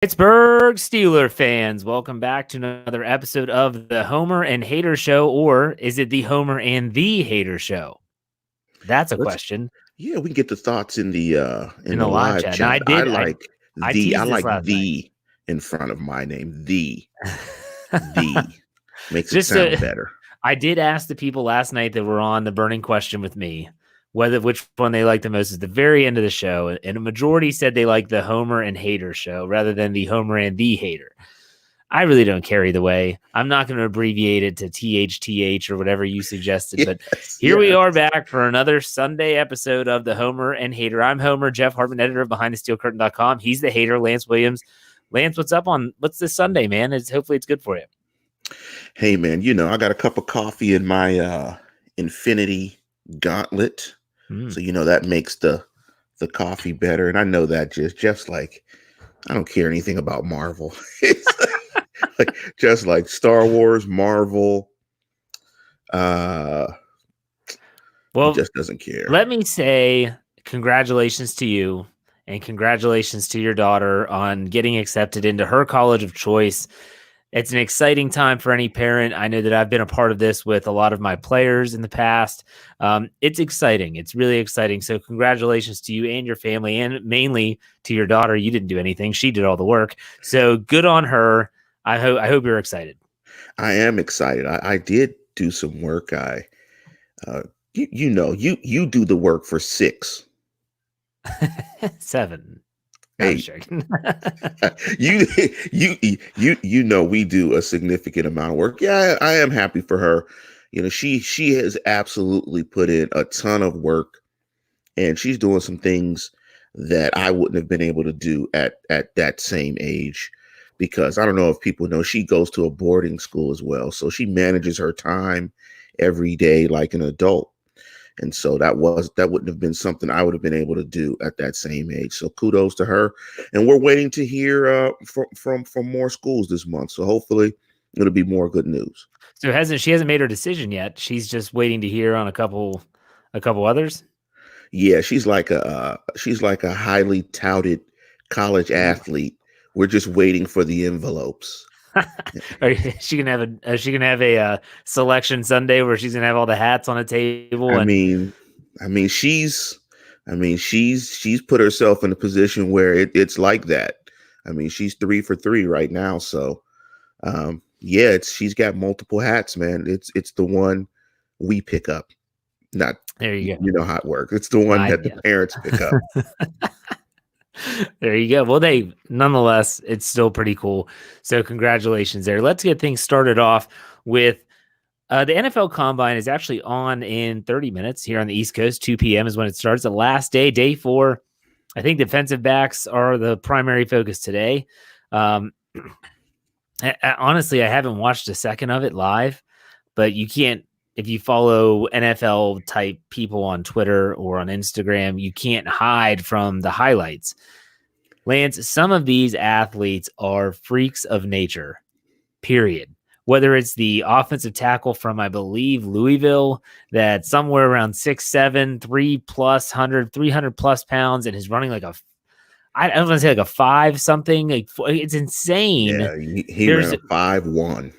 Pittsburgh Steelers fans, welcome back to another episode of the Homer and Hater Show, or is it the Homer and the Hater Show? That's a Let's question we can get the thoughts in in the the live live chat. Now, chat. I like I I teased this like last night. the in front of my name. The makes it Just sound better. I did ask the people last night that were on the burning question with me which one they like the most at the very end of the show, and a majority said they like the Homer and Hater Show rather than the Homer and the Hater. I really don't care either way. I'm not going to abbreviate it to THTH or whatever you suggested, but here we are back for another Sunday episode of the Homer and Hater. I'm Homer, Jeff Hartman, editor of BehindTheSteelCurtain.com. He's the Hater, Lance Williams. Lance, what's this Sunday, man? Hopefully it's good for you. Hey, man, I got a cup of coffee in my Infinity Gauntlet. So, that makes the coffee better. And I know that Jeff's like, I don't care anything about Marvel. just like Star Wars, Marvel. Well, he just doesn't care. Let me say congratulations to you and congratulations to your daughter on getting accepted into her college of choice. It's an exciting time for any parent. I know that I've been a part of this with a lot of my players in the past. It's exciting. It's really exciting. So congratulations to you and your family, and mainly to your daughter. You didn't do anything. She did all the work. So good on her. I hope you're excited. I am excited. I did do some work. You do the work for 6. 7. Hey, we do a significant amount of work. Yeah, I am happy for her. She has absolutely put in a ton of work, and she's doing some things that I wouldn't have been able to do at that same age, because I don't know if people know, she goes to a boarding school as well. So she manages her time every day like an adult. And so that wouldn't have been something I would have been able to do at that same age. So kudos to her. And we're waiting to hear from more schools this month. So hopefully it'll be more good news. So she hasn't made her decision yet. She's just waiting to hear on a couple others. Yeah, she's like a highly touted college athlete. We're just waiting for the envelopes. Is she gonna have a selection Sunday where she's gonna have all the hats on a table? She's put herself in a position where it's like that. She's 3 for 3 right now. So, she's got multiple hats, man. It's the one we pick up. Not there. You go. You know how it works. It's the one that the parents pick up. There you go. Well, nonetheless, it's still pretty cool. So congratulations there. Let's get things started off with the NFL Combine is actually on in 30 minutes here on the East Coast. 2 p.m. is when it starts. The last day 4. I think defensive backs are the primary focus today. Honestly, I haven't watched a second of it live, but you can't. If you follow NFL type people on Twitter or on Instagram, you can't hide from the highlights. Lance, some of these athletes are freaks of nature, period. Whether it's the offensive tackle from, I believe, Louisville, that's somewhere around 6'7", 300 plus pounds, and is running like I don't want to say like a 5 something. Like, it's insane. Yeah, he ran a 5'1".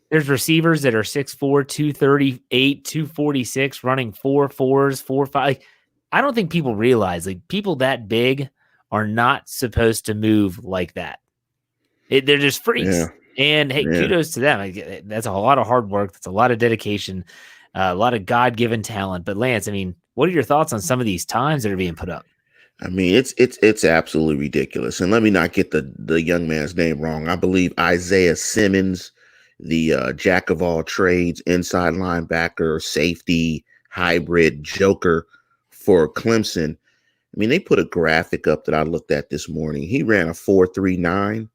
There's receivers that are 6'4", 238, 246, running 4.4s, 4.5. Like, I don't think people realize, like, people that big are not supposed to move like that. They're just freaks. Yeah. And hey, kudos to them. Like, that's a lot of hard work. That's a lot of dedication, a lot of God-given talent. But Lance, what are your thoughts on some of these times that are being put up? It's absolutely ridiculous. And let me not get the young man's name wrong. I believe Isaiah Simmons, the jack of all trades, inside linebacker, safety, hybrid joker for Clemson. They put a graphic up that I looked at this morning. He ran a 4.39,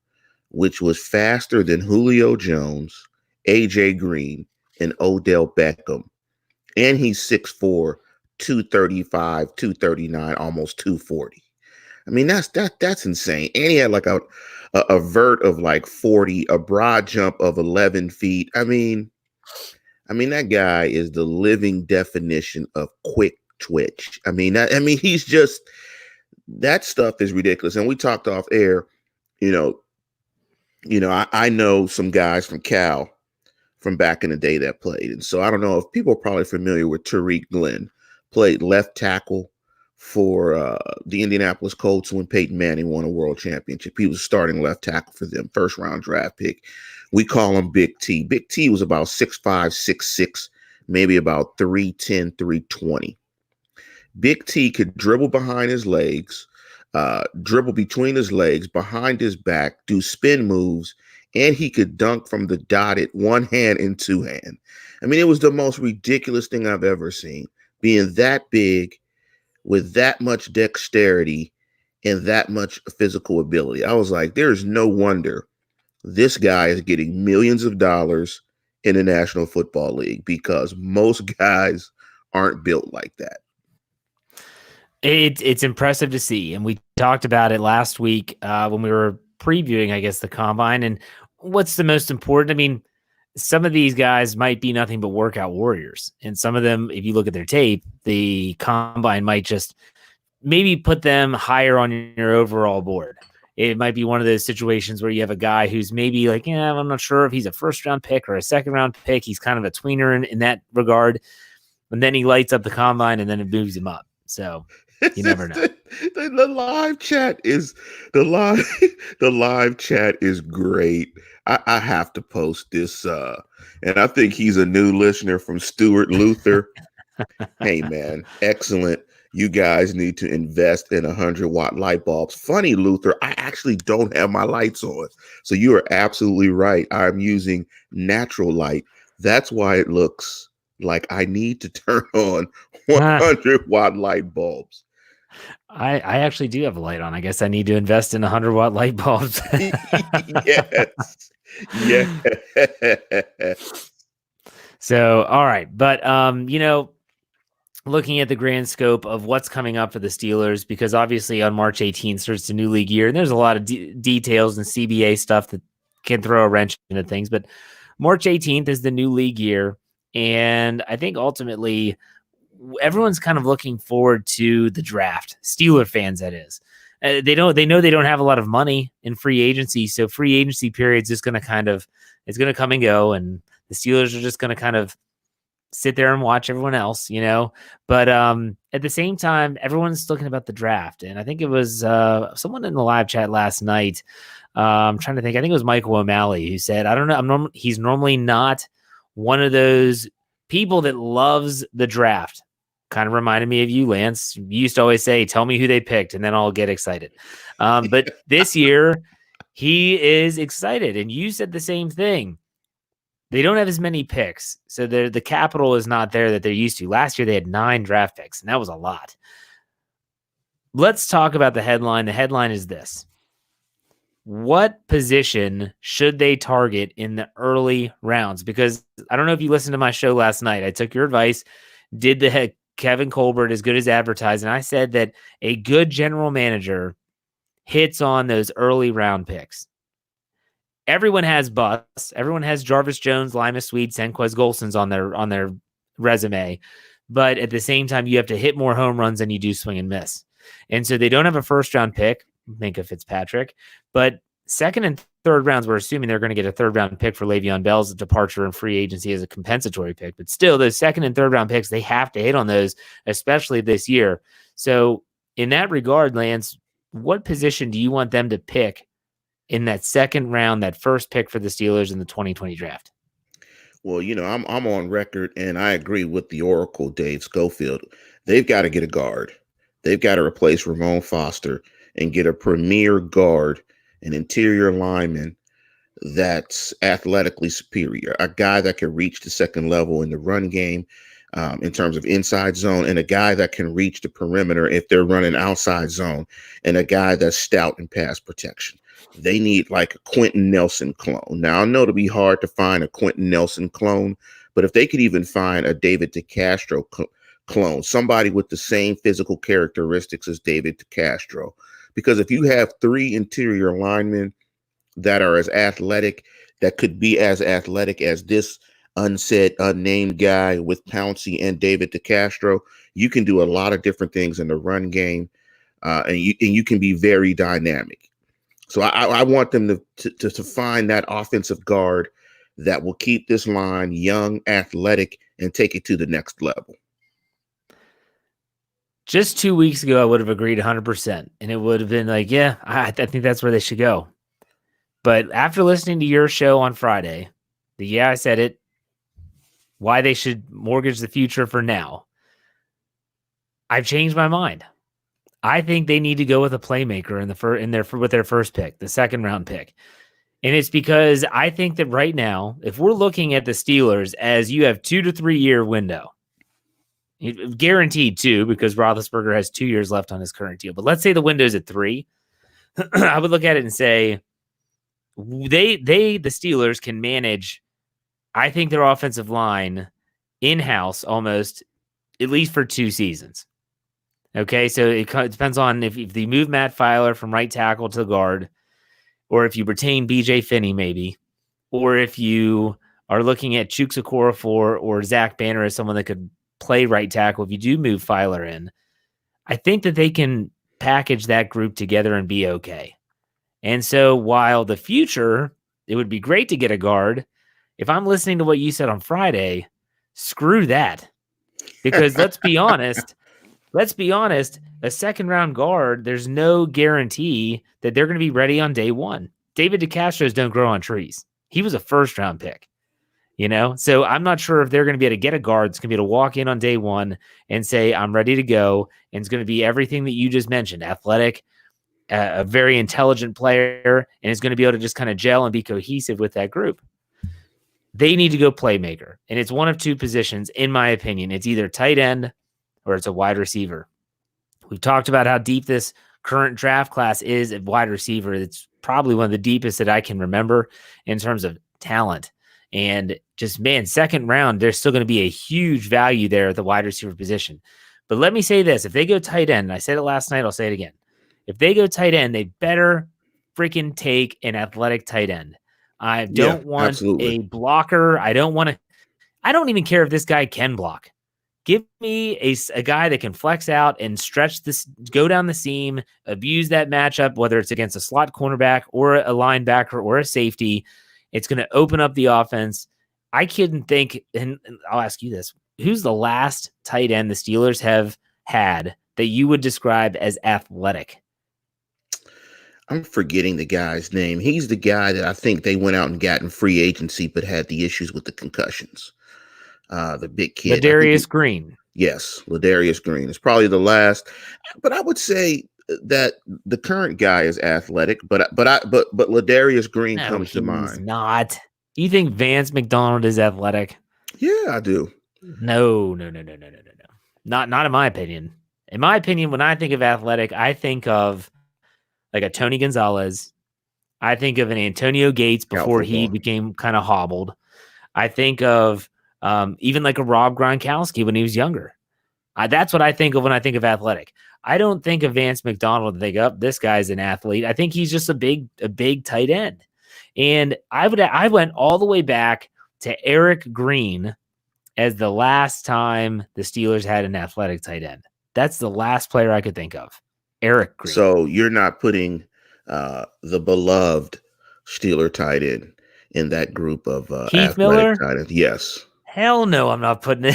which was faster than Julio Jones, AJ Green, and Odell Beckham. And he's 6'4", 235, 239, almost 240. That's insane. And he had like a vert of like 40, a broad jump of 11 feet. That guy is the living definition of quick twitch. He's just, that stuff is ridiculous. And we talked off air, I know some guys from Cal from back in the day that played. And so I don't know if people are probably familiar with Tariq Glenn, played left tackle for the Indianapolis Colts when Peyton Manning won a world championship. He was starting left tackle for them, first round draft pick. We call him Big T. Big T was about 6'5", 6'6", maybe about 310, 320. Big T could dribble behind his legs, dribble between his legs, behind his back, do spin moves, and he could dunk from the dotted one hand and two hand. I mean, it was the most ridiculous thing I've ever seen. Being that big with that much dexterity and that much physical ability. I was like, there's no wonder this guy is getting millions of dollars in the National Football League because most guys aren't built like that. It's impressive to see, and we talked about it last week when we were previewing, I guess, the combine. And what's the most important? I mean, some of these guys might be nothing but workout warriors, and some of them, if you look at their tape, the combine might just maybe put them higher on your overall board. It might be one of those situations where you have a guy who's maybe like, yeah, I'm not sure if he's a first round pick or a second round pick. He's kind of a tweener in that regard, and then he lights up the combine, and then it moves him up. So you never know. The live chat is the live chat is great. I have to post this, and I think he's a new listener from Stuart Luther. Hey man, excellent. You guys need to invest in 100-watt light bulbs. Funny, Luther, I actually don't have my lights on, so you are absolutely right. I'm using natural light. That's why it looks like I need to turn on 100-watt light bulbs. I actually do have a light on. I guess I need to invest in 100-watt light bulbs. Yes. Yes. So, all right. But, looking at the grand scope of what's coming up for the Steelers, because obviously on March 18th starts the new league year, and there's a lot of details and CBA stuff that can throw a wrench into things. But March 18th is the new league year. And I think ultimately everyone's kind of looking forward to the draft. Steeler fans, that is. They know they don't have a lot of money in free agency, so free agency periods is going to it's going to come and go, and the Steelers are just going to kind of sit there and watch everyone else, But at the same time, everyone's looking about the draft, and I think it was someone in the live chat last night. I'm trying to think. I think it was Michael O'Malley who said, "I don't know. He's normally not one of those people that loves the draft." Kind of reminded me of you, Lance. You used to always say, "Tell me who they picked," and then I'll get excited. But this year, he is excited, and you said the same thing. They don't have as many picks, so the capital is not there that they're used to. Last year, they had 9 draft picks, and that was a lot. Let's talk about the headline. The headline is this: what position should they target in the early rounds? Because I don't know if you listened to my show last night. I took your advice, did the Kevin Colbert as good as advertised, and I said that a good general manager hits on those early round picks. Everyone has busts. Everyone has Jarvis Jones, Lima Swede, Senquez Golson's on their resume. But at the same time, you have to hit more home runs than you do swing and miss. And so they don't have a first-round pick, Minkah Fitzpatrick, but second and third rounds, we're assuming they're going to get a third-round pick for Le'Veon Bell's departure in free agency as a compensatory pick. But still, those second and third-round picks, they have to hit on those, especially this year. So in that regard, Lance, what position do you want them to pick in that second round, that first pick for the Steelers in the 2020 draft? Well, I'm on record, and I agree with the Oracle, Dave Schofield. They've got to get a guard. They've got to replace Ramon Foster and get a premier guard, an interior lineman that's athletically superior, a guy that can reach the second level in the run game in terms of inside zone, and a guy that can reach the perimeter if they're running outside zone, and a guy that's stout in pass protection. They need like a Quentin Nelson clone. Now, I know it'll be hard to find a Quentin Nelson clone, but if they could even find a David DeCastro clone, somebody with the same physical characteristics as David DeCastro, because if you have 3 interior linemen that are as athletic, that could be as athletic as this unsaid, unnamed guy with Pouncey and David DeCastro, you can do a lot of different things in the run game, and you can be very dynamic. So I want them to find that offensive guard that will keep this line young, athletic, and take it to the next level. Just 2 weeks ago, I would have agreed 100%, and it would have been like, yeah, I think that's where they should go. But after listening to your show on Friday, I said it, why they should mortgage the future for now, I've changed my mind. I think they need to go with a playmaker with their first pick, the second round pick. And it's because I think that right now, if we're looking at the Steelers as you have 2 to 3 year window, guaranteed 2 because Roethlisberger has 2 years left on his current deal. But let's say the window's at 3. I would look at it and say the Steelers can manage, I think, their offensive line in-house almost at least for 2 seasons. Okay, so it depends on if they move Matt Filer from right tackle to guard, or if you retain BJ Finney maybe, or if you are looking at Chuks Okorafor or Zach Banner as someone that could play right tackle if you do move Filer in. I think that they can package that group together and be okay. And so while the future, it would be great to get a guard, if I'm listening to what you said on Friday, screw that. Because let's be honest, a second round guard, there's no guarantee that they're going to be ready on day one. David DeCastros don't grow on trees. He was a first round pick, So I'm not sure if they're going to be able to get a guard that's going to be able to walk in on day one and say, I'm ready to go. And it's going to be everything that you just mentioned, athletic, a very intelligent player, and is going to be able to just kind of gel and be cohesive with that group. They need to go playmaker. And it's one of 2 positions, in my opinion. It's either tight end or it's a wide receiver. We've talked about how deep this current draft class is at wide receiver. It's probably one of the deepest that I can remember in terms of talent. And just, man, second round, there's still going to be a huge value there at the wide receiver position. But let me say this. If they go tight end, and I said it last night, I'll say it again. If they go tight end, they better freaking take an athletic tight end. I don't want a blocker. I don't even care if this guy can block. Give me a guy that can flex out and stretch this, go down the seam, abuse that matchup, whether it's against a slot cornerback or a linebacker or a safety. It's going to open up the offense. I couldn't think, and I'll ask you this, who's the last tight end the Steelers have had that you would describe as athletic? I'm forgetting the guy's name. He's the guy that I think they went out and got in free agency, but had the issues with the concussions. The big kid. Ladarius Green. Yes, Ladarius Green is probably the last. But I would say that the current guy is athletic, but Ladarius Green comes to mind. He's not. You think Vance McDonald is athletic? Yeah, I do. No. Not in my opinion. In my opinion, when I think of athletic, I think of like a Tony Gonzalez. I think of an Antonio Gates before he became kind of hobbled. I think of even like a Rob Gronkowski when he was younger. That's what I think of when I think of athletic. I don't think of Vance McDonald and think, oh, this guy's an athlete. I think he's just a big tight end. And I went all the way back to Eric Green as the last time the Steelers had an athletic tight end. That's the last player I could think of. Eric Green. So you're not putting the beloved Steeler tight end in that group of Heath Miller tight ends? Yes. Hell no, I'm not putting it.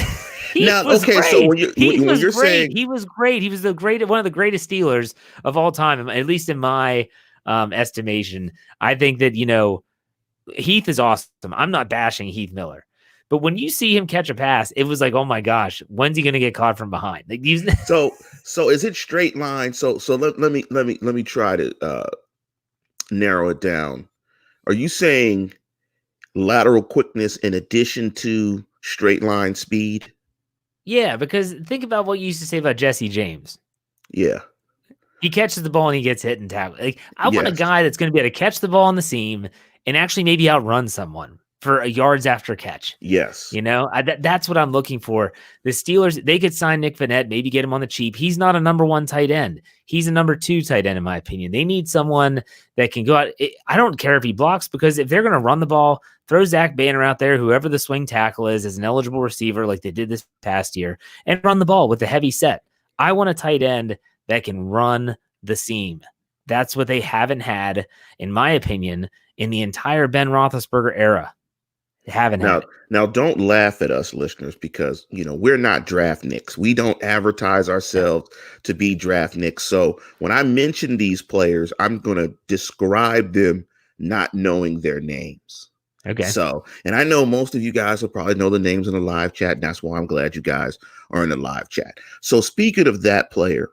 So when you're saying he was great, he was one of the greatest Steelers of all time, at least in my estimation. I think that Heath is awesome. I'm not bashing Heath Miller, but when you see him catch a pass, it was like, oh my gosh, when's he going to get caught from behind? Like, so is it straight line? So let me try to narrow it down. Are you saying lateral quickness in addition to straight line speed? Yeah, because think about what you used to say about Jesse James. Yeah. He catches the ball and he gets hit and tackled. Like, I want a guy that's going to be able to catch the ball on the seam and actually maybe outrun someone for yards after catch. Yes. That's what I'm looking for. The Steelers, they could sign Nick Vannett, maybe get him on the cheap. He's not a number 1 tight end. He's a number 2 tight end, in my opinion. They need someone that can go out. I don't care if he blocks, because if they're going to run the ball, throw Zach Banner out there, whoever the swing tackle is, as an eligible receiver like they did this past year, and run the ball with a heavy set. I want a tight end that can run the seam. That's what they haven't had, in my opinion, in the entire Ben Roethlisberger era. They haven't had it. Now, don't laugh at us, listeners, because we're not draft nicks. We don't advertise ourselves to be draft nicks. So when I mention these players, I'm going to describe them not knowing their names. Okay. So, and I know most of you guys will probably know the names in the live chat, and that's why I'm glad you guys are in the live chat. So, speaking of that player,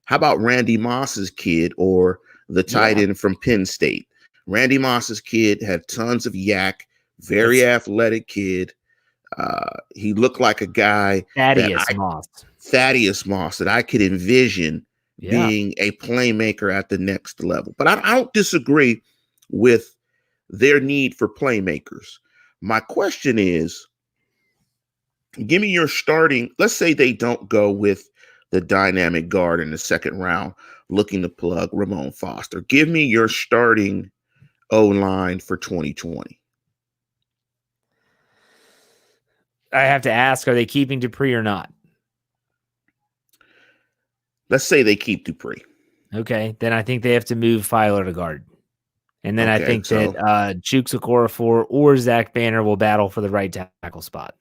how about Randy Moss's kid, or the tight end from Penn State? Randy Moss's kid had tons of yak. Very athletic kid. He looked like a guy, Thaddeus Moss, that I could envision being a playmaker at the next level. But I don't disagree with their need for playmakers. My question is, give me your starting. Let's say they don't go with the dynamic guard in the second round, looking to plug Ramon Foster. Give me your starting O-line for 2020. I have to ask, are they keeping Dupree or not? Let's say they keep Dupree. Okay, then I think they have to move Filer to guard. And then I think that Chukes Okorafor or Zach Banner will battle for the right tackle spot.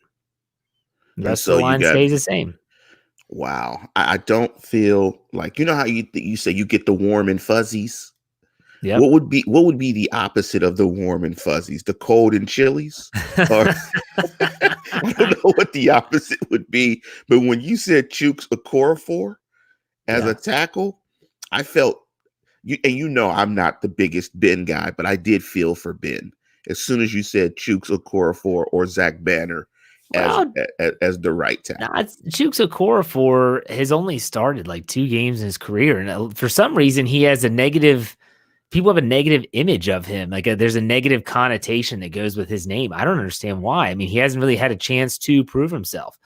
The rest of the line stays the same. Wow. I don't feel like, how you say you get the warm and fuzzies? Yep. What would be the opposite of the warm and fuzzies? The cold and chillies? Or I don't know what the opposite would be, but when you said Chukes Okorafor as a tackle, I felt I'm not the biggest Ben guy, but I did feel for Ben as soon as you said Chukes Okorafor or Zach Banner as the right tackle. Chukes Okorafor has only started like 2 games in his career, and for some reason he has a negative. People have a negative image of him. Like there's a negative connotation that goes with his name. I don't understand why. I mean, he hasn't really had a chance to prove himself.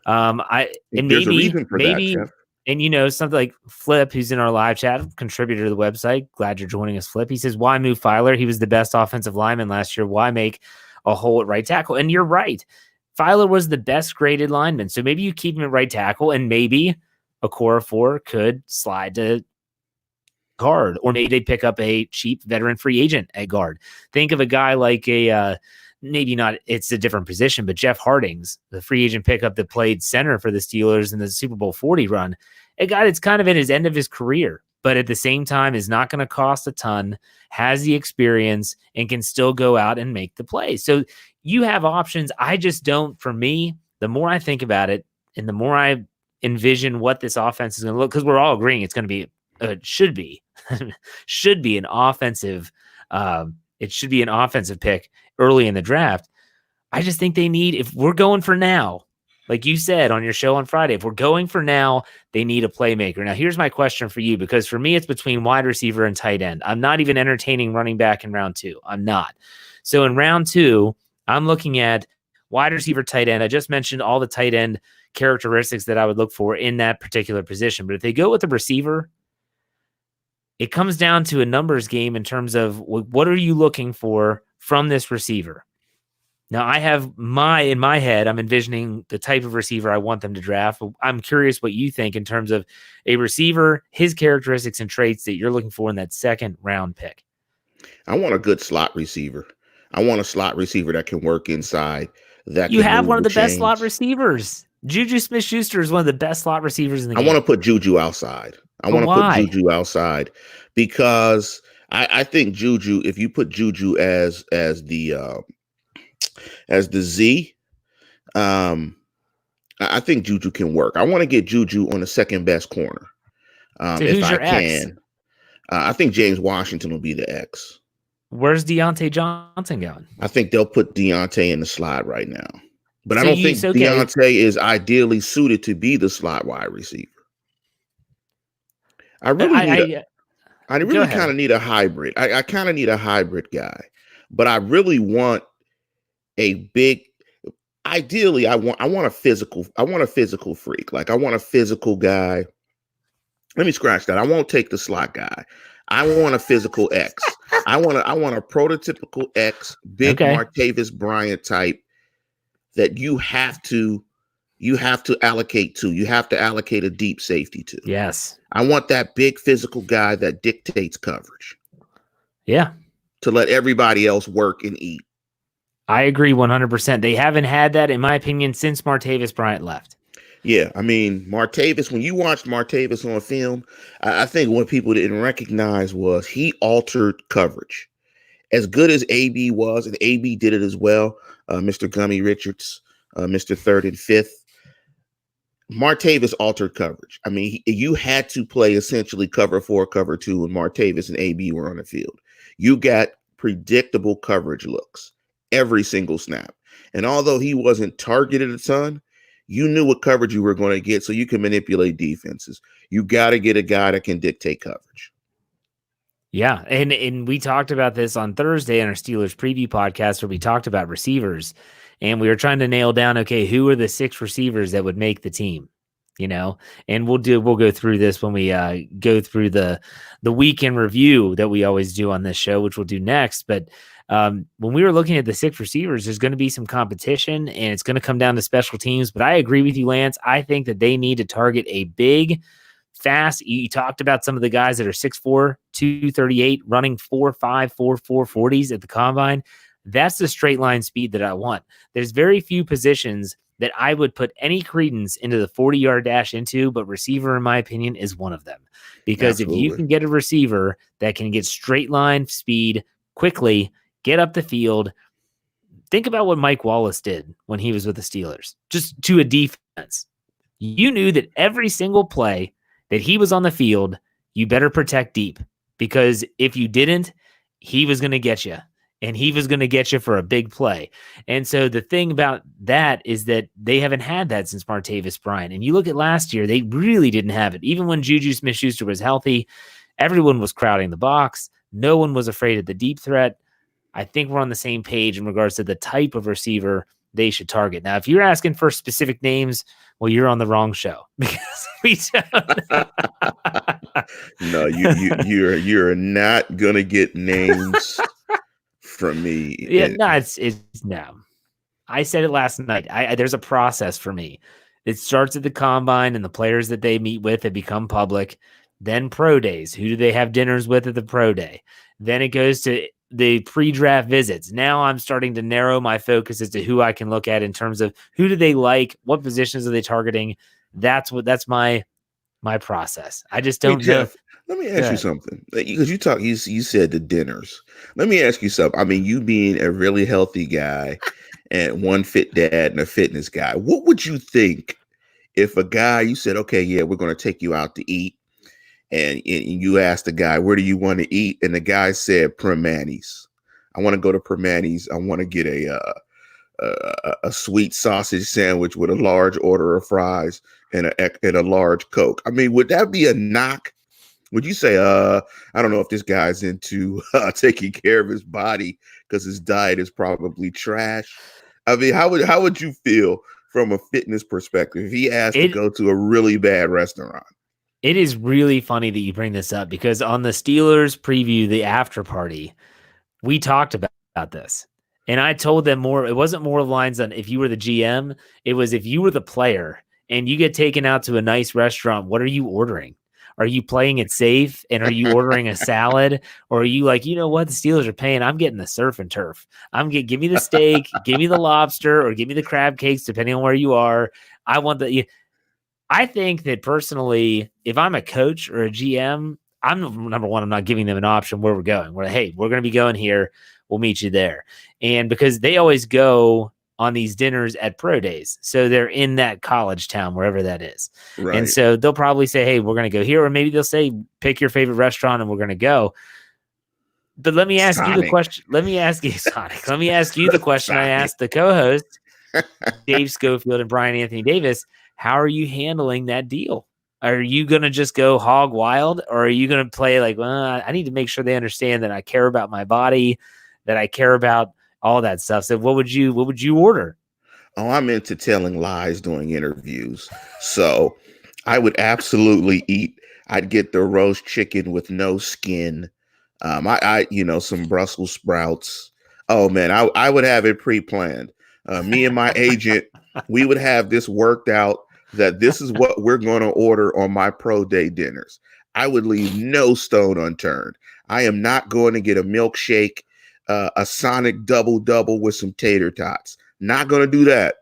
There's a reason for that, Jeff. And something like Flip, who's in our live chat, contributor to the website. Glad you're joining us, Flip. He says, why move Filer? He was the best offensive lineman last year. Why make a hole at right tackle? And you're right. Filer was the best graded lineman. So maybe you keep him at right tackle, and maybe Okorafor could slide to guard, or maybe they pick up a cheap veteran free agent at guard. Think of a guy like maybe not, it's a different position, but Jeff Hardings, the free agent pickup that played center for the Steelers in the Super Bowl 40 run, a guy that's kind of in his end of his career, but at the same time is not going to cost a ton, has the experience, and can still go out and make the play. So you have options. I just don't. For me, the more I think about it and the more I envision what this offense is going to look, because we're all agreeing it's going to be should be an offensive. It should be an offensive pick early in the draft. I just think they need, if we're going for now, like you said on your show on Friday, if we're going for now, they need a playmaker. Now, here's my question for you, because for me, it's between wide receiver and tight end. I'm not even entertaining running back in round 2. I'm not. So in round 2, I'm looking at wide receiver, tight end. I just mentioned all the tight end characteristics that I would look for in that particular position. But if they go with the receiver, it comes down to a numbers game in terms of what are you looking for from this receiver. Now, I have in my head, I'm envisioning the type of receiver I want them to draft. I'm curious what you think in terms of a receiver, his characteristics and traits that you're looking for in that second round pick. I want a good slot receiver. I want a slot receiver that can work inside. That you have one of the best slot receivers. Juju Smith-Schuster is one of the best slot receivers in the game. I want to put Juju outside. I want to put Juju outside because I think Juju, if you put Juju as the Z, I think Juju can work. I want to get Juju on the second best corner. So if I can. I think James Washington will be the X. Where's Deontay Johnson going? I think they'll put Deontay in the slot right now. But I don't think Deontay is ideally suited to be the slot wide receiver. I really kind of need a hybrid. I kind of need a hybrid guy, but I really want a big. Ideally, I want a physical freak. Like I want a physical guy. Let me scratch that. I won't take the slot guy. I want a physical X. I want a prototypical X, big Martavis Bryant type that you have to you have to allocate to. You have to allocate a deep safety to. Yes. I want that big physical guy that dictates coverage. Yeah. To let everybody else work and eat. I agree 100%. They haven't had that, in my opinion, since Martavis Bryant left. Yeah, I mean, Martavis, when you watched Martavis on film, I think what people didn't recognize was he altered coverage. As good as AB was, and AB did it as well, Mr. Gummy Richards, Mr. Third and Fifth, Martavis altered coverage. I mean, you had to play essentially cover 4, cover 2 when Martavis and AB were on the field. You got predictable coverage looks every single snap. And although he wasn't targeted a ton, you knew what coverage you were going to get, so you can manipulate defenses. You got to get a guy that can dictate coverage. Yeah, and we talked about this on Thursday on our Steelers preview podcast where we talked about receivers, and we were trying to nail down, okay, who are the 6 receivers that would make the team, and we'll go through this when we go through the weekend review that we always do on this show, which we'll do next. But when we were looking at the 6 receivers, there's going to be some competition, and it's going to come down to special teams. But I agree with you, Lance. I think that they need to target a big, fast. You talked about some of the guys that are 6'4", 238, running 4.5, 4.4 40s at the combine. That's the straight line speed that I want. There's very few positions that I would put any credence into the 40-yard dash into, but receiver, in my opinion, is one of them. Because If you can get a receiver that can get straight line speed quickly, get up the field, think about what Mike Wallace did when he was with the Steelers, just to a defense. You knew that every single play that he was on the field, you better protect deep, because if you didn't, he was going to get you, and he was going to get you for a big play. And so the thing about that is that they haven't had that since Martavis Bryant. And you look at last year, they really didn't have it. Even when Juju Smith-Schuster was healthy, everyone was crowding the box. No one was afraid of the deep threat. I think we're on the same page in regards to the type of receiver they should target. Now, if you're asking for specific names, well, you're on the wrong show, because we don't. No, you're not gonna get names from me. Yeah, no, it's no. I said it last night. There's a process for me. It starts at the combine and the players that they meet with, they become public. Then pro days. Who do they have dinners with at the pro day? Then it goes to the pre-draft visits. Now I'm starting to narrow my focus as to who I can look at in terms of who do they like, what positions are they targeting. That's my process. I just don't know. Let me ask you something, because you said the dinners. Let me ask you something. I mean, you being a really healthy guy and one fit dad and a fitness guy, what would you think if a guy, you said, okay, yeah, we're going to take you out to eat, and you asked the guy, where do you want to eat? And the guy said, Primanti's. I want to go to Primanti's. I want to get a sweet sausage sandwich with a large order of fries and a large Coke. I mean, would that be a knock? Would you say, I don't know if this guy's into taking care of his body because his diet is probably trash? I mean, how would you feel from a fitness perspective if he asked to go to a really bad restaurant? It is really funny that you bring this up, because on the Steelers preview, the after party, we talked about this. And I told them it wasn't more lines on if you were the GM. It was if you were the player and you get taken out to a nice restaurant, what are you ordering? Are you playing it safe? And are you ordering a salad? Or are you like, you know what? The Steelers are paying. I'm getting the surf and turf. Give me the steak, give me the lobster, or give me the crab cakes, depending on where you are. I think that personally, if I'm a coach or a GM, number one, I'm not giving them an option where we're going. We're like, hey, we're going to be going here. We'll meet you there. And because they always go on these dinners at pro days, so they're in that college town, wherever that is. Right. And so they'll probably say, hey, we're going to go here. Or maybe they'll say, pick your favorite restaurant and we're going to go. But let me ask you the question. Let me ask you, Sonic. Let me ask you the question I asked the co-host, Dave Schofield and Brian Anthony Davis. How are you handling that deal? Are you going to just go hog wild, or are you going to play like, well, I need to make sure they understand that I care about my body, that I care about all that stuff. So what would you order? Oh, I'm into telling lies during interviews. So I would absolutely eat. I'd get the roast chicken with no skin. I some Brussels sprouts. Oh man, I would have it pre-planned. Me and my agent We would have this worked out that this is what we're going to order on my pro day dinners. I would leave no stone unturned. I am not going to get a milkshake, a Sonic double with some tater tots. Not going to do that.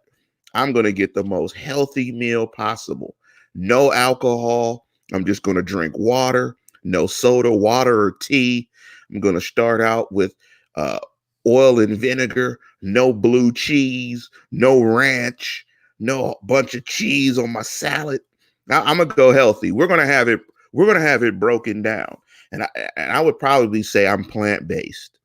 I'm going to get the most healthy meal possible. No alcohol. I'm just going to drink water, no soda, water or tea. I'm going to start out with oil and vinegar, no blue cheese, no ranch, no bunch of cheese on my salad. Now I'm going to go healthy. We're going to have it broken down. And I would probably say I'm plant-based.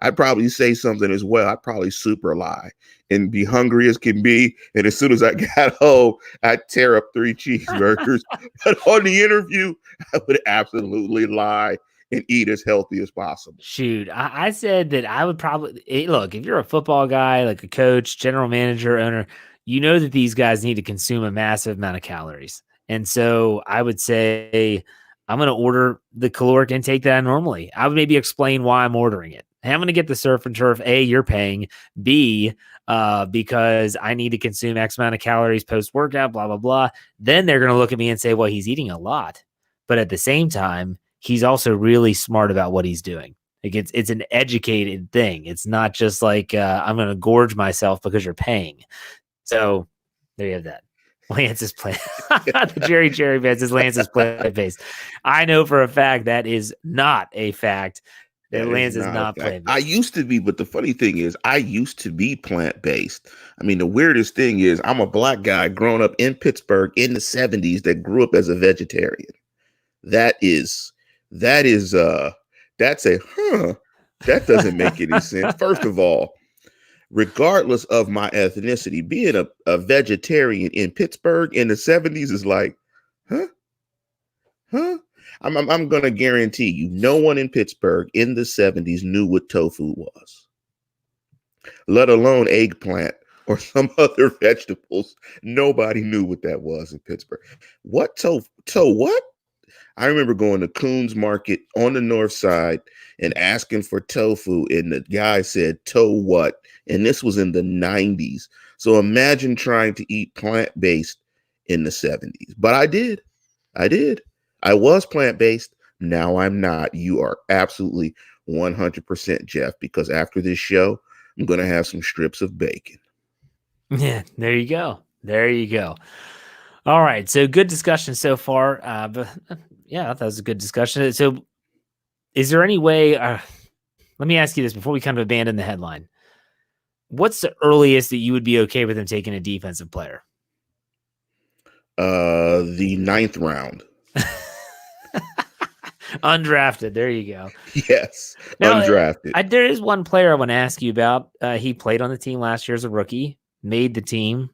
I'd probably say something as well. I'd probably super lie and be hungry as can be. And as soon as I got home, I'd tear up 3 cheeseburgers. But on the interview, I would absolutely lie and eat as healthy as possible. Shoot, I said that I would probably look, if you're a football guy, like a coach, general manager, owner, you know that these guys need to consume a massive amount of calories. And so I would say I'm going to order the caloric intake that I normally. I would maybe explain why I'm ordering it. Hey, I'm going to get the surf and turf. A, you're paying. B, because I need to consume X amount of calories post-workout, blah, blah, blah. Then they're going to look at me and say, well, he's eating a lot. But at the same time, he's also really smart about what he's doing. Like it's an educated thing. It's not just like I'm going to gorge myself because you're paying. So there you have that. Lance is playing. The Jerry Vance is Lance's plant-based. I know for a fact that is not a fact. That Lance is not plant-based. I used to be, but the funny thing is, I used to be plant-based. I mean, the weirdest thing is, I'm a black guy growing up in Pittsburgh in the 70s that grew up as a vegetarian. That doesn't make any sense. First of all, regardless of my ethnicity, being a vegetarian in Pittsburgh in the 70s is like, huh? I'm going to guarantee you, no one in Pittsburgh in the 70s knew what tofu was, let alone eggplant or some other vegetables. Nobody knew what that was in Pittsburgh. What what? I remember going to Coons Market on the north side and asking for tofu, and the guy said, "To what?" And this was in the 90s. So imagine trying to eat plant-based in the 70s. But I did. I was plant-based. Now I'm not. You are absolutely 100% Jeff, because after this show, I'm going to have some strips of bacon. Yeah, there you go. All right. So good discussion so far. But yeah, that was a good discussion. So is there any way, let me ask you this before we kind of abandon the headline. What's the earliest that you would be okay with him taking a defensive player? The 9th round. Undrafted. There you go. Yes. Now, undrafted. There is one player I want to ask you about. He played on the team last year as a rookie, made the team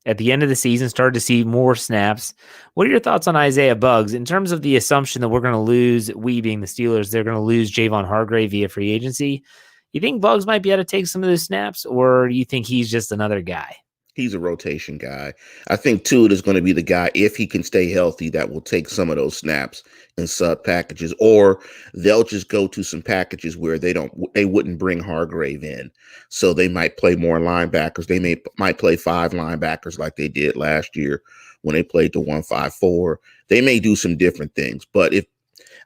at the end of the season, started to see more snaps. What are your thoughts on Isaiah Buggs in terms of the assumption that we're going to lose, we being the Steelers, they're going to lose Javon Hargrave via free agency? You think Buggs might be able to take some of those snaps, or do you think he's just another guy? He's a rotation guy. I think Tuitt is going to be the guy, if he can stay healthy, that will take some of those snaps in sub packages, or they'll just go to some packages where they wouldn't bring Hargrave in. So they might play more linebackers. They might play 5 linebackers like they did last year when they played the 1-5-4. They may do some different things, but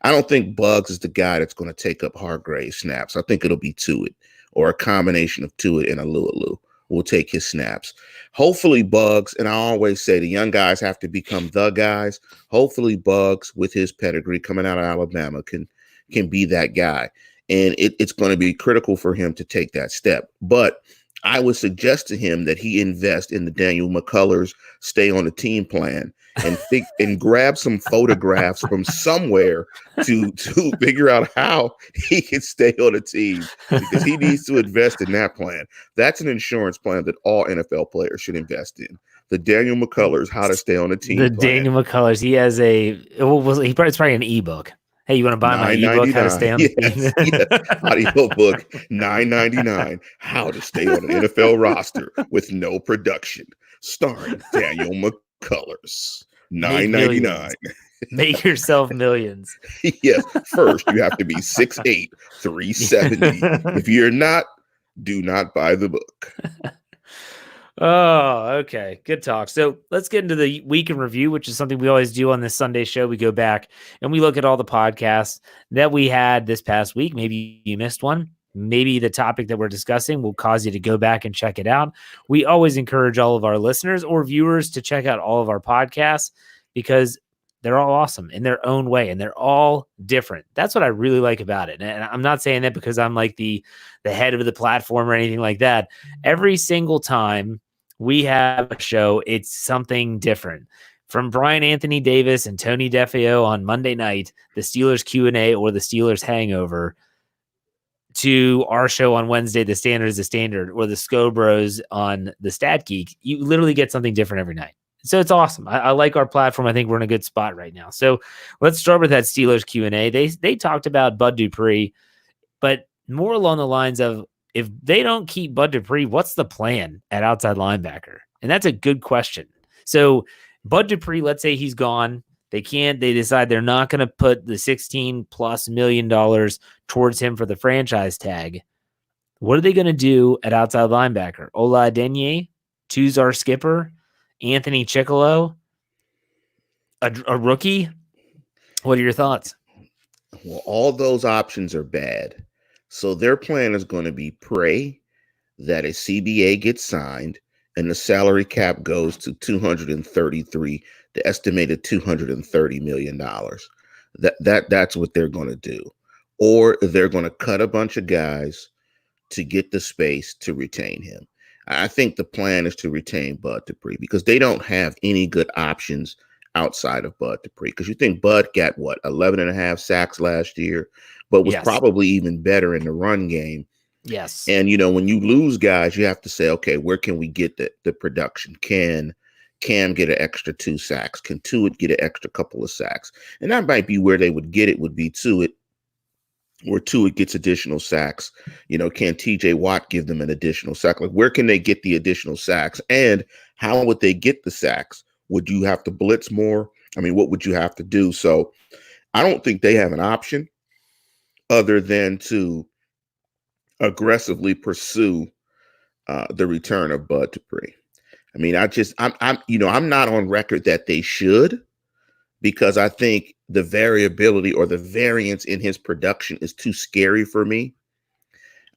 I don't think Buggs is the guy that's going to take up Hargrave snaps. I think it'll be Tuitt, or a combination of Tuitt and Alualu will take his snaps. Hopefully Buggs, and I always say the young guys have to become the guys. Hopefully Buggs, with his pedigree coming out of Alabama, can be that guy. And it's going to be critical for him to take that step. But I would suggest to him that he invest in the Daniel McCullers stay on the team plan and grab some photographs from somewhere to figure out how he can stay on the team, because he needs to invest in that plan. That's an insurance plan that all NFL players should invest in. The Daniel McCullers, how to stay on the team. Daniel McCullers, he has it's probably an ebook. Hey, you want to buy my ebook, How to Stay on the Team? Yes. Audio book, $9.99, How to Stay on an NFL Roster with No Production, starring Daniel McCullers. $9.99. Make yourself millions. Yes. First, you have to be 6'8", 370. If you're not, do not buy the book. Oh, okay. Good talk. So let's get into the week in review, which is something we always do on this Sunday show. We go back and we look at all the podcasts that we had this past week. Maybe you missed one. Maybe the topic that we're discussing will cause you to go back and check it out. We always encourage all of our listeners or viewers to check out all of our podcasts because they're all awesome in their own way and they're all different. That's what I really like about it. And I'm not saying that because I'm like the head of the platform or anything like that. Every single time we have a show, it's something different. From Brian Anthony Davis and Tony DeFeo on Monday night, the Steelers Q&A or the Steelers Hangover, to our show on Wednesday, the Standard is the Standard, or the Scobros on the Stat Geek, you literally get something different every night. So it's awesome. I like our platform. I think we're in a good spot right now. So let's start with that Steelers Q&A. They talked about Bud Dupree, but more along the lines of, if they don't keep Bud Dupree, what's the plan at outside linebacker? And that's a good question. So Bud Dupree, let's say he's gone. They decide they're not going to put the $16+ million towards him for the franchise tag. What are they going to do at outside linebacker? Ola Adenye, Tuzar Skipper, Anthony Chickalo, a rookie? What are your thoughts? Well, all those options are bad. So their plan is going to be pray that a CBA gets signed and the salary cap goes to 233, the estimated $230 million. That's what they're going to do. Or they're going to cut a bunch of guys to get the space to retain him. I think the plan is to retain Bud Dupree because they don't have any good options outside of Bud Dupree. Because you think Bud got 11 and a half sacks last year, but was probably even better in the run game. Yes. And, when you lose guys, you have to say, okay, where can we get the production? Can Cam get an extra 2 sacks? Can Tuitt get an extra couple of sacks? And that might be where they would get it, would be Tuitt, where Tuitt gets additional sacks. Can TJ Watt give them an additional sack? Like, where can they get the additional sacks? And how would they get the sacks? Would you have to blitz more? I mean, what would you have to do? So I don't think they have an option other than to aggressively pursue the return of Bud Dupree. I mean, I'm not on record that they should, because I think the variability or the variance in his production is too scary for me.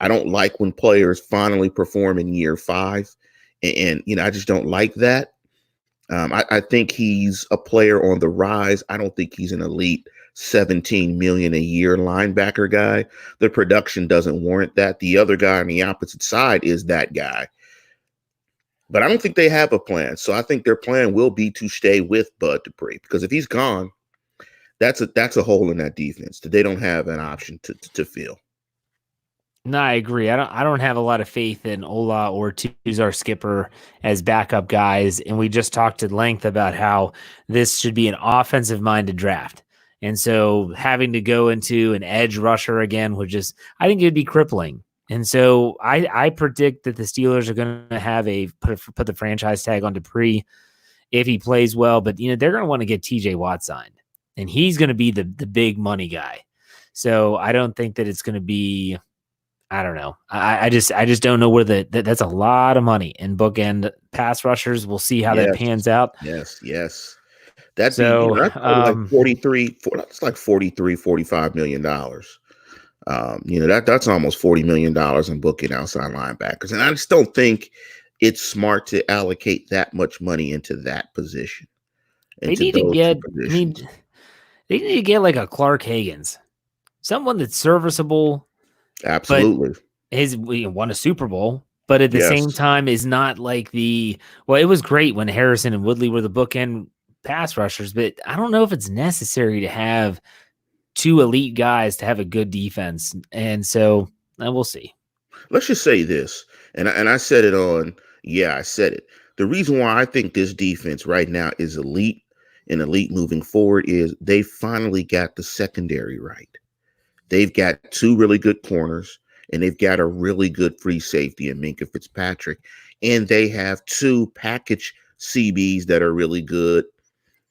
I don't like when players finally perform in year 5, and I just don't like that. I think he's a player on the rise. I don't think he's an elite $17 million a year linebacker guy. The production doesn't warrant that. The other guy on the opposite side is that guy. But I don't think they have a plan. So I think their plan will be to stay with Bud Dupree, because if he's gone, that's a hole in that defense that they don't have an option to fill. No, I agree. I don't have a lot of faith in Ola or Tuzar Skipper as backup guys. And we just talked at length about how this should be an offensive-minded draft. And so having to go into an edge rusher again would I think it would be crippling. And so I predict that the Steelers are going to have put the franchise tag on Dupree if he plays well. But, they're going to want to get TJ Watt signed. And he's going to be the big money guy. So I don't think that it's going to be... I don't know. I just don't know where that's a lot of money in bookend pass rushers. We'll see how that pans out. Yes. That's like 43, that's like $45 million. That's almost $40 million in booking outside linebackers. And I just don't think it's smart to allocate that much money into that position. They need to get like a Clark Higgins, someone that's serviceable. Absolutely. He won a Super Bowl, but at the same time is not like it was great when Harrison and Woodley were the bookend pass rushers, but I don't know if it's necessary to have 2 elite guys to have a good defense. And so we'll see. Let's just say this, and I said it I said it. The reason why I think this defense right now is elite and elite moving forward is they finally got the secondary right. They've got 2 really good corners, and they've got a really good free safety in Minkah Fitzpatrick. And they have 2 package CBs that are really good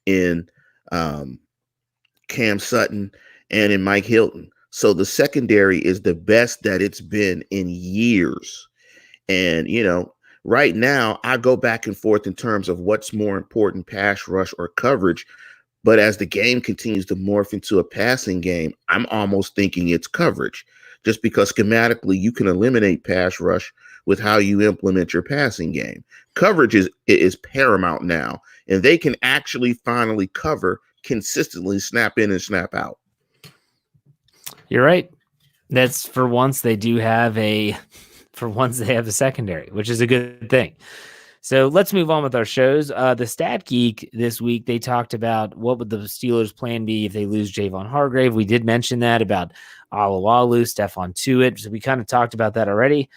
in Cam Sutton and in Mike Hilton. So the secondary is the best that it's been in years. And, Right now, I go back and forth in terms of what's more important, pass rush or coverage. But as the game continues to morph into a passing game, I'm almost thinking it's coverage, just because schematically you can eliminate pass rush with how you implement your passing game. Coverage is paramount now, and they can actually finally cover consistently, snap in and snap out. You're right. That's for once they have a secondary, which is a good thing. So let's move on with our shows. The Stat Geek this week, they talked about what would the Steelers' plan be if they lose Javon Hargrave. We did mention that about Alualu, Stephon Tuitt. So we kind of talked about that already.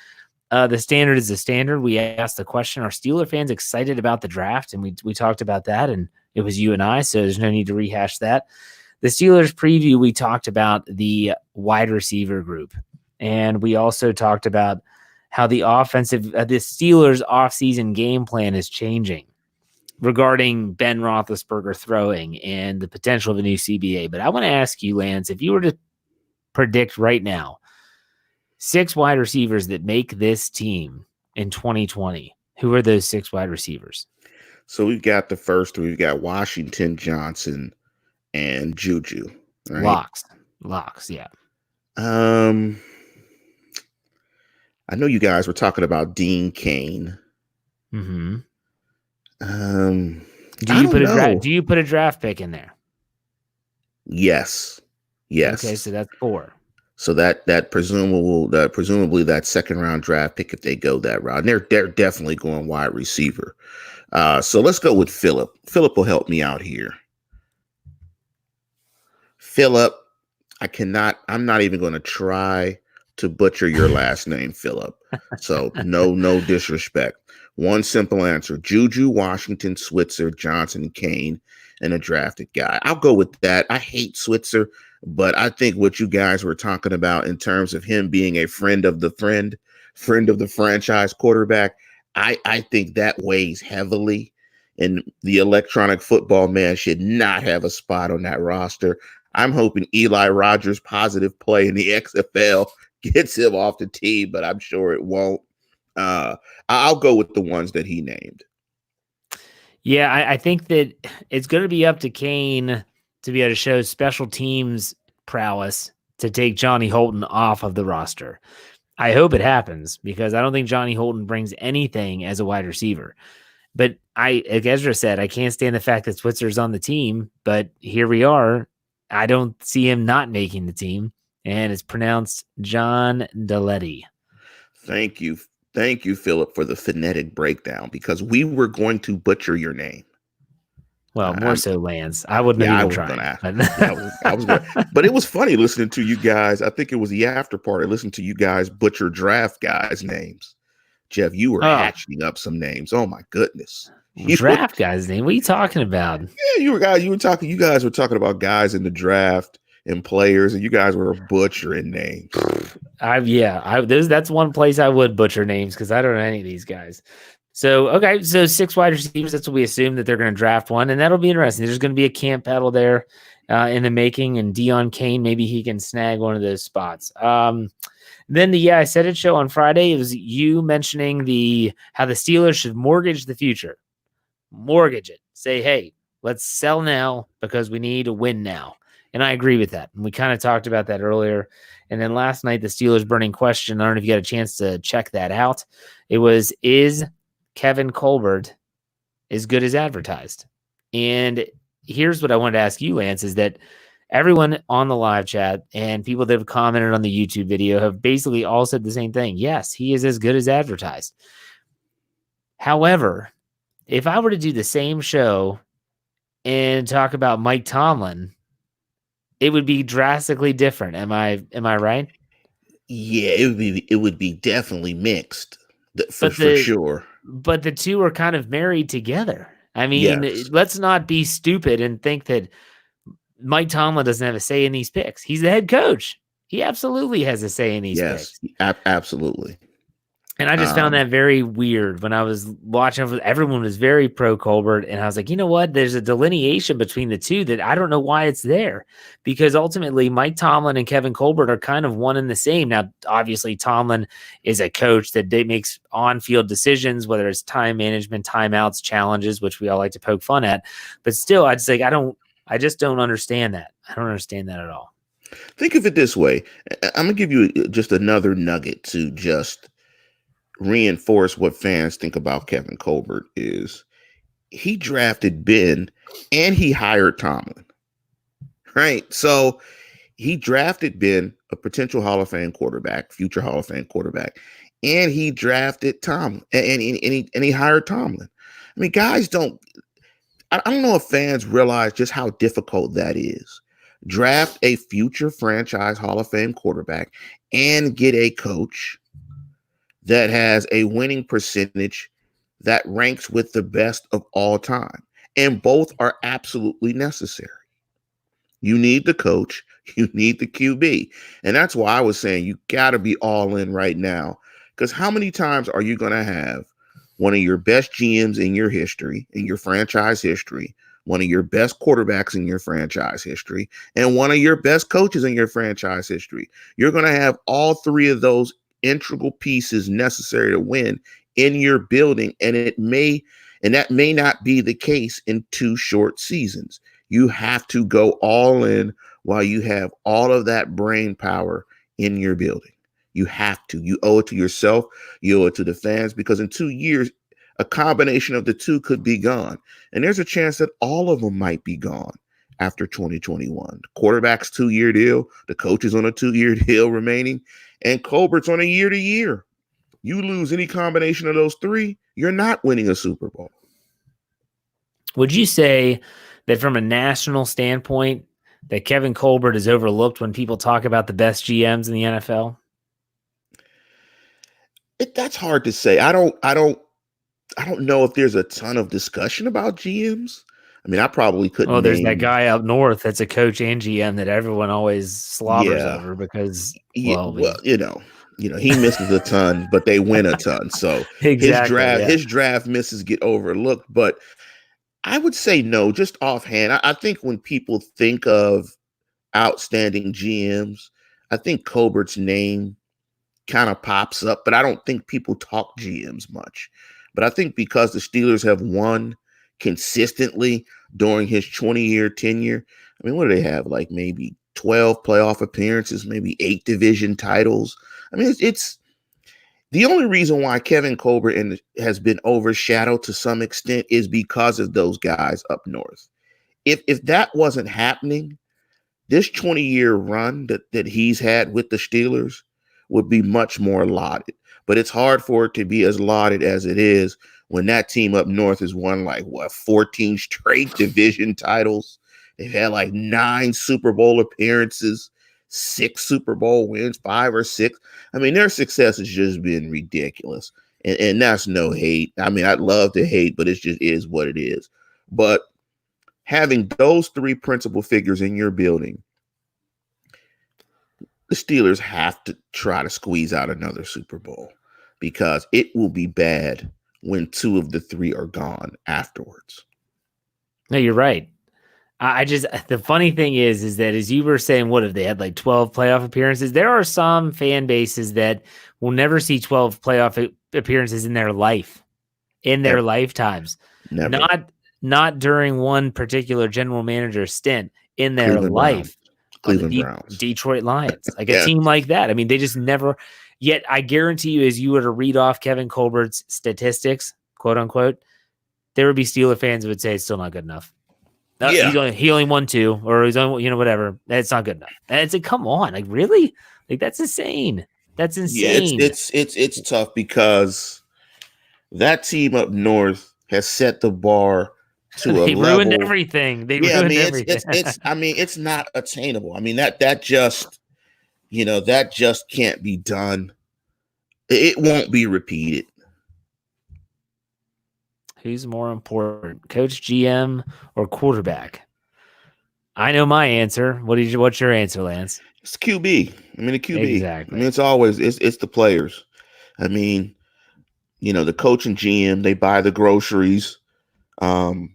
The standard is the standard. We asked the question, are Steeler fans excited about the draft? And we talked about that, and it was you and I, so there's no need to rehash that. The Steelers preview, we talked about the wide receiver group. And we also talked about how the Steelers offseason game plan is changing regarding Ben Roethlisberger throwing and the potential of a new CBA. But I want to ask you, Lance, if you were to predict right now 6 wide receivers that make this team in 2020, who are those 6 wide receivers? So we've got the first 3. We've got Washington, Johnson, and Juju. Right? Locks, yeah. I know you guys were talking about Dean Cain. Mm-hmm. Do you put a draft pick in there? Yes. Okay, so that's 4. So that presumably that second round draft pick if they go that route. And they're definitely going wide receiver. So let's go with Philip. Philip will help me out here. Philip, I'm not even going to try to butcher your last name, Philip. So no disrespect. One simple answer: Juju, Washington, Switzer, Johnson, Kane, and a drafted guy. I'll go with that. I hate Switzer, but I think what you guys were talking about in terms of him being a friend of the franchise quarterback, I think that weighs heavily. And the electronic football man should not have a spot on that roster. I'm hoping Eli Rogers' positive play in the XFL gets him off the team, but I'm sure it won't. I'll go with the ones that he named. Yeah, I think that it's going to be up to Kane to be able to show special teams prowess to take Johnny Holton off of the roster. I hope it happens because I don't think Johnny Holton brings anything as a wide receiver. But like Ezra said, I can't stand the fact that Switzer's on the team, but here we are. I don't see him not making the team. And it's pronounced John Deletti. Thank you, Philip, for the phonetic breakdown because we were going to butcher your name. Well, more so Lance. I wouldn't even try. I was going, but it was funny listening to you guys. I think it was the after party. Listening to you guys butcher draft guys' names. Jeff, you were hatching up some names. Oh my goodness. Draft guys' name? What are you talking about? Yeah, you guys were talking about guys in the draft and players, and you guys were butchering names. That's one place I would butcher names because I don't know any of these guys. So 6 wide receivers. That's what we assume that they're going to draft one, and that'll be interesting. There's going to be a camp battle there in the making, and Deion Kane, maybe he can snag one of those spots. Then I Said It show on Friday. It was you mentioning how the Steelers should mortgage the future. Mortgage it. Say, hey, let's sell now because we need a win now. And I agree with that. And we kind of talked about that earlier. And then last night, the Steelers burning question, I don't know if you got a chance to check that out. It was, is Kevin Colbert as good as advertised? And here's what I wanted to ask you, Lance, is that everyone on the live chat and people that have commented on the YouTube video have basically all said the same thing. Yes, he is as good as advertised. However, if I were to do the same show and talk about Mike Tomlin, it would be drastically different. Am I right? Yeah, it would be definitely mixed for sure. But the two are kind of married together. I mean, Let's not be stupid and think that Mike Tomlin doesn't have a say in these picks. He's the head coach. He absolutely has a say in these picks. Yes, absolutely. And I just found that very weird when I was watching. Everyone was very pro Colbert, and I was like, you know what? There's a delineation between the two that I don't know why it's there, because ultimately Mike Tomlin and Kevin Colbert are kind of one and the same. Now, obviously, Tomlin is a coach that makes on-field decisions, whether it's time management, timeouts, challenges, which we all like to poke fun at. But still, I just don't understand that. I don't understand that at all. Think of it this way. I'm gonna give you just another nugget to just reinforce what fans think about Kevin Colbert. Is he drafted Ben and he hired Tomlin, right? So he drafted Ben, a potential Hall of Fame quarterback, future Hall of Fame quarterback, and he drafted Tomlin, and he hired Tomlin. I mean, guys don't. I don't know if fans realize just how difficult that is. Draft a future franchise Hall of Fame quarterback and get a coach that has a winning percentage that ranks with the best of all time. And both are absolutely necessary. You need the coach, you need the QB. And that's why I was saying you got to be all in right now. Because how many times are you going to have one of your best GMs in your history, in your franchise history, one of your best quarterbacks in your franchise history, and one of your best coaches in your franchise history? You're going to have all three of those integral pieces necessary to win in your building, and that may not be the case in 2 short seasons. You have to go all in while you have all of that brain power in your building. You have to. You owe it to yourself, you owe it to the fans, because in 2 years a combination of the two could be gone, and there's a chance that all of them might be gone after 2021. The quarterback's 2-year deal, the coach is on a 2-year deal remaining, and Colbert's on a year-to-year. You lose any combination of those three, you're not winning a Super Bowl. Would you say that from a national standpoint that Kevin Colbert is overlooked when people talk about the best GMs in the NFL? That's hard to say. I don't know if there's a ton of discussion about GMs. I mean, I probably couldn't. Oh, there's that guy up north that's a coach and GM that everyone always slobbers over because, he misses a ton, but they win a ton. So exactly, his draft misses get overlooked. But I would say no, just offhand. I think when people think of outstanding GMs, I think Colbert's name kind of pops up, but I don't think people talk GMs much. But I think because the Steelers have won consistently during his 20-year tenure, I mean, what do they have? Like maybe 12 playoff appearances, maybe 8 division titles. I mean, it's the only reason why Kevin Colbert has been overshadowed to some extent is because of those guys up north. If that wasn't happening, this 20-year run that he's had with the Steelers would be much more lauded. But it's hard for it to be as lauded as it is when that team up north has won 14 straight division titles. They've had 9 Super Bowl appearances, 6 Super Bowl wins, 5 or 6. I mean, their success has just been ridiculous. And that's no hate. I mean, I'd love to hate, but it just is what it is. But having those 3 principal figures in your building, the Steelers have to try to squeeze out another Super Bowl because it will be bad when 2 of the 3 are gone afterwards. No, you're right. The funny thing is that as you were saying, what if they had 12 playoff appearances? There are some fan bases that will never see 12 playoff appearances in their life, in their lifetimes. Never. Not during one particular general manager stint in their life. Cleveland Browns, Detroit Lions, a team like that. I mean, they just never. Yet, I guarantee you, as you were to read off Kevin Colbert's statistics, quote unquote, there would be Steeler fans who would say it's still not good enough. He only won 2, or he's only whatever. That's not good enough. And it's come on, really, that's insane. That's insane. Yeah, it's tough because that team up north has set the bar to a level. They ruined everything. It's not attainable. I mean, that just can't be done. It won't be repeated. Who's more important, coach, GM, or quarterback? I know my answer. What's your answer, Lance? It's QB. I mean, the QB. Exactly. I mean, it's always it's the players. I mean, The coach and GM, they buy the groceries. The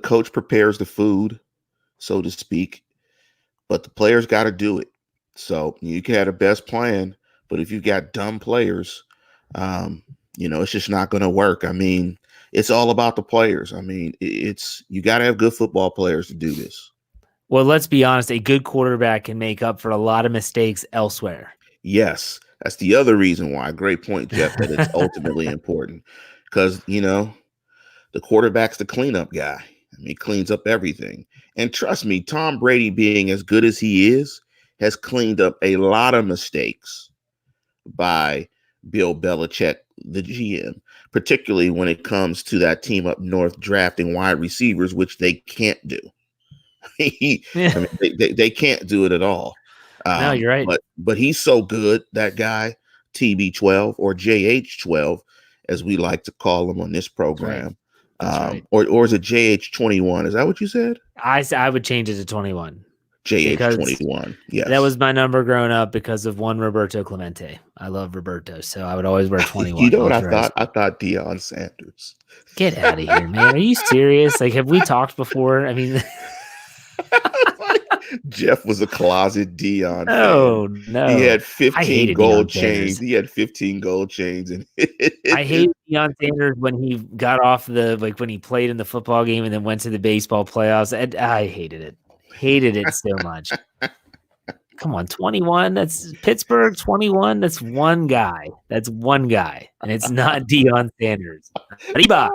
coach prepares the food, so to speak, but the players got to do it. So you can have the best plan, but if you've got dumb players, it's just not going to work. I mean, it's all about the players. I mean, you got to have good football players to do this. Well, let's be honest, a good quarterback can make up for a lot of mistakes elsewhere. Yes, that's the other reason why. Great point, Jeff, that it's ultimately important because, the quarterback's the cleanup guy. I mean, he cleans up everything. And trust me, Tom Brady, being as good as he is, has cleaned up a lot of mistakes by Bill Belichick, the GM, particularly when it comes to that team up north drafting wide receivers, which they can't do. They can't do it at all. No, you're right. But he's so good, that guy, TB12 or JH12, as we like to call him on this program. Right. Or is it JH21? Is that what you said? I would change it to 21. JH21. Yes. That was my number growing up because of one Roberto Clemente. I love Roberto, so I would always wear 21. You know what I thought? I thought Deion Sanders. Get out of here, man. Are you serious? Like, have we talked before? I mean, Jeff was a closet Deion fan. Oh, no. He had 15 gold chains. He had 15 gold chains. And I hated Deion Sanders when he got off when he played in the football game and then went to the baseball playoffs. I hated it. Hated it so much. Come on, 21. That's Pittsburgh 21. That's one guy. And it's not Deion Sanders. Arriba.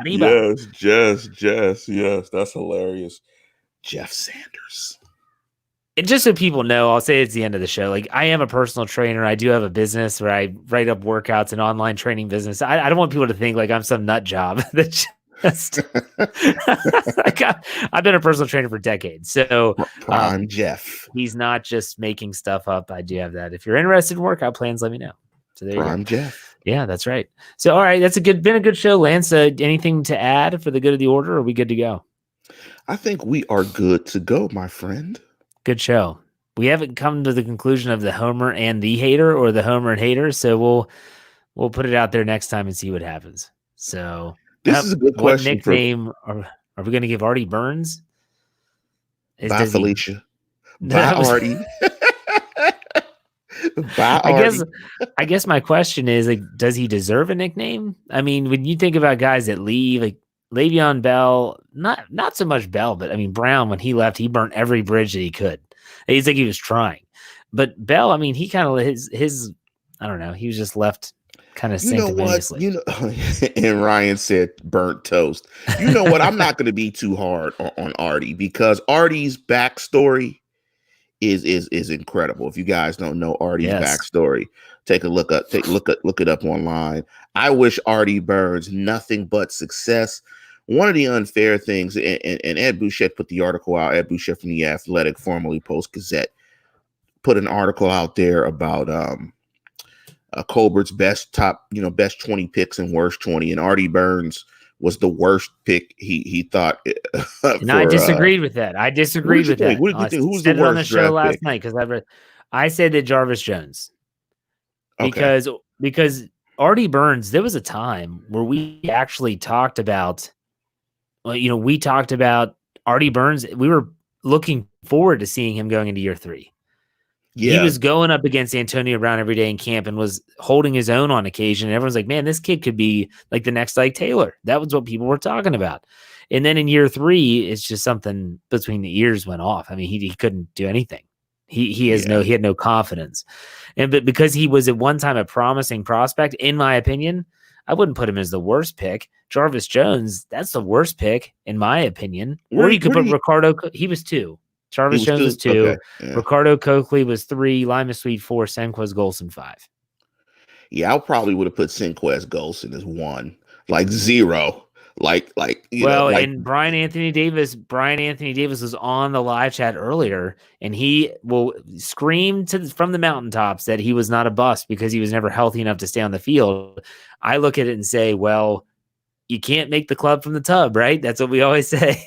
Yes, Jess. Yes, that's hilarious. Jeff Sanders. And just so people know, I'll say it's the end of the show. Like, I am a personal trainer. I do have a business where I write up workouts, an online training business. I don't want people to think like I'm some nut job. I've been a personal trainer for decades. So Prime Jeff. He's not just making stuff up. I do have that. If you're interested in workout plans, let me know. So there Prime you go. Jeff. Yeah, that's right. So all right, that's been a good show, Lance. Anything to add for the good of the order, or are we good to go? I think we are good to go, my friend. Good show. We haven't come to the conclusion of the homer and the hater or the homer and hater, so we'll put it out there next time and see what happens. So this is a good question. What nickname are we going to give Artie Burns? Bye, Felicia. Bye, Artie. Bye, Artie. I guess my question is, like, does he deserve a nickname? I mean, when you think about guys that leave, like Le'Veon Bell, not so much Bell, but I mean Brown, when he left, he burnt every bridge that he could. He's like he was trying. But Bell, I mean, he kind of his I don't know, he was just left kind of sanctimoniously. And Ryan said burnt toast. You know what? I'm not going to be too hard on Artie because Artie's backstory is incredible. If you guys don't know Artie's backstory, look it up online. I wish Artie Burns nothing but success. One of the unfair things, and Ed Bouchette put the article out. Ed Bouchette from The Athletic, formerly Post-Gazette, put an article out there about Colbert's best 20 picks and worst 20, and Artie Burns was the worst pick he thought. And I disagreed with that. What did you think? Who was the worst on the show last pick? night because I said that Jarvis Jones because Artie Burns. There was a time where we actually talked about. We talked about Artie Burns. We were looking forward to seeing him going into year 3. Yeah. He was going up against Antonio Brown every day in camp and was holding his own on occasion. And everyone's like, man, this kid could be like the next Ike Taylor. That was what people were talking about. And then in year 3, it's just something between the ears went off. I mean, he couldn't do anything. He had no confidence. But because he was at one time a promising prospect, in my opinion, I wouldn't put him as the worst pick. Jarvis Jones, that's the worst pick, in my opinion. Or you could put Ricardo. He was 2. Jarvis Jones was 2. Okay. Yeah. Ricardo Coakley was 3. Lima Sweet 4. Senquez Golson 5. Yeah, I probably would have put Senquez Golson as 1, like 0. And Brian Anthony Davis was on the live chat earlier, and he will scream from the mountaintops that he was not a bust because he was never healthy enough to stay on the field. I look at it and say, well, you can't make the club from the tub, right? That's what we always say.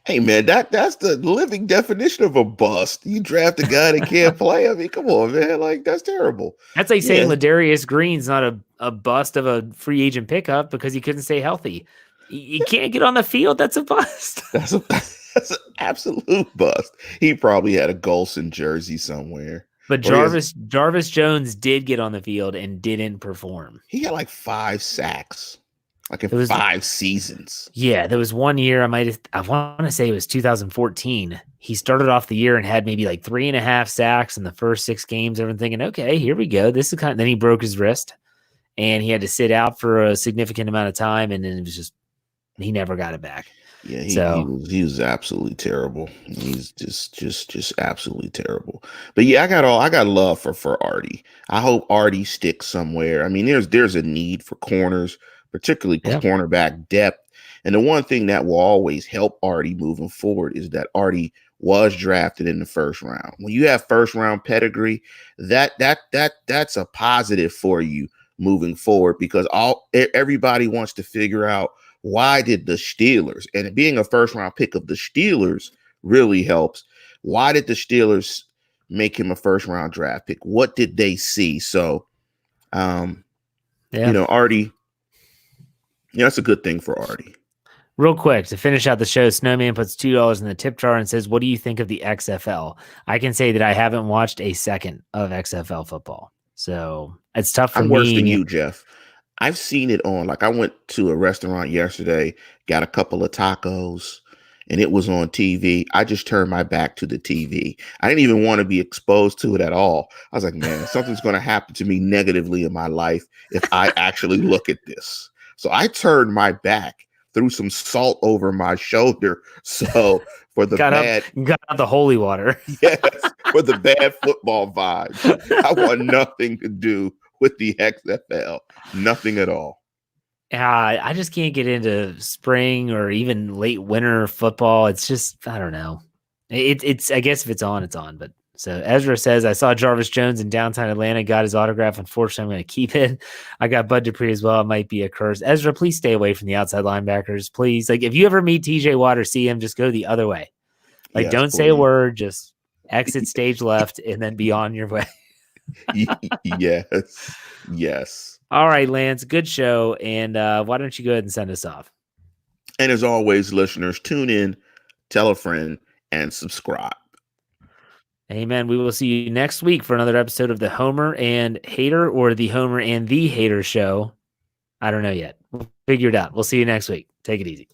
Hey man, that's the living definition of a bust. You draft a guy that can't play. I mean, come on, man. Like that's terrible. That's like saying Yeah, Ladarius Green's not a bust of a free agent pickup because he couldn't stay healthy. You can't get on the field. That's a bust. that's a that's an absolute bust. He probably had a Golson jersey somewhere. But Or Jarvis Jones did get on the field and didn't perform. he had like 5 sacks, like in It was 5 seasons. Yeah, there was one year I want to say it was 2014. He started off the year and had maybe like 3.5 sacks in the first 6 games. Everyone thinking, okay, here we go. This is then he broke his wrist and he had to sit out for a significant amount of time. And then it was just, he never got it back. Yeah, he was absolutely terrible. He's just absolutely terrible. But yeah, I got love for Artie. I hope Artie sticks somewhere. I mean, there's a need for corners, particularly cornerback depth. And the one thing that will always help Artie moving forward is that Artie was drafted in the first round. When you have first round pedigree, that's a positive for you moving forward because everybody wants to figure out why did the Steelers, and being a first round pick of the Steelers really helps. Why did the Steelers make him a first round draft pick? What did they see? So, Artie, that's a good thing for Artie. Real quick, to finish out the show, Snowman puts $2 in the tip jar and says, what do you think of the XFL? I can say that I haven't watched a second of XFL football. So it's tough for me. I'm worse than you, Jeff. I've seen it on, like I went to a restaurant yesterday, got a couple of tacos, and it was on TV. I just turned my back to the TV. I didn't even want to be exposed to it at all. I was like, man, something's going to happen to me negatively in my life if I actually look at this. So I turned my back, threw some salt over my shoulder. So for the got out the holy water. Yes, for the bad football vibes. I want nothing to do with the XFL, nothing at all. I just can't get into spring or even late winter football. It's just, I don't know. It's I guess if it's on, it's on. But so Ezra says, I saw Jarvis Jones in downtown Atlanta, got his autograph. Unfortunately, I'm going to keep it. I got Bud Dupree as well. It might be a curse. Ezra, please stay away from the outside linebackers. Please. Like, if you ever meet TJ Watt or see him, just go the other way. Like, don't say a word. Just exit stage left and then be on your way. Yes. All right, Lance, good show. And why don't you go ahead and send us off? And as always, listeners, tune in, tell a friend, and subscribe. Amen. We will see you next week for another episode of the Homer and Hater, or the Homer and the Hater show. I don't know yet. We'll figure it out. We'll see you next week. Take it easy.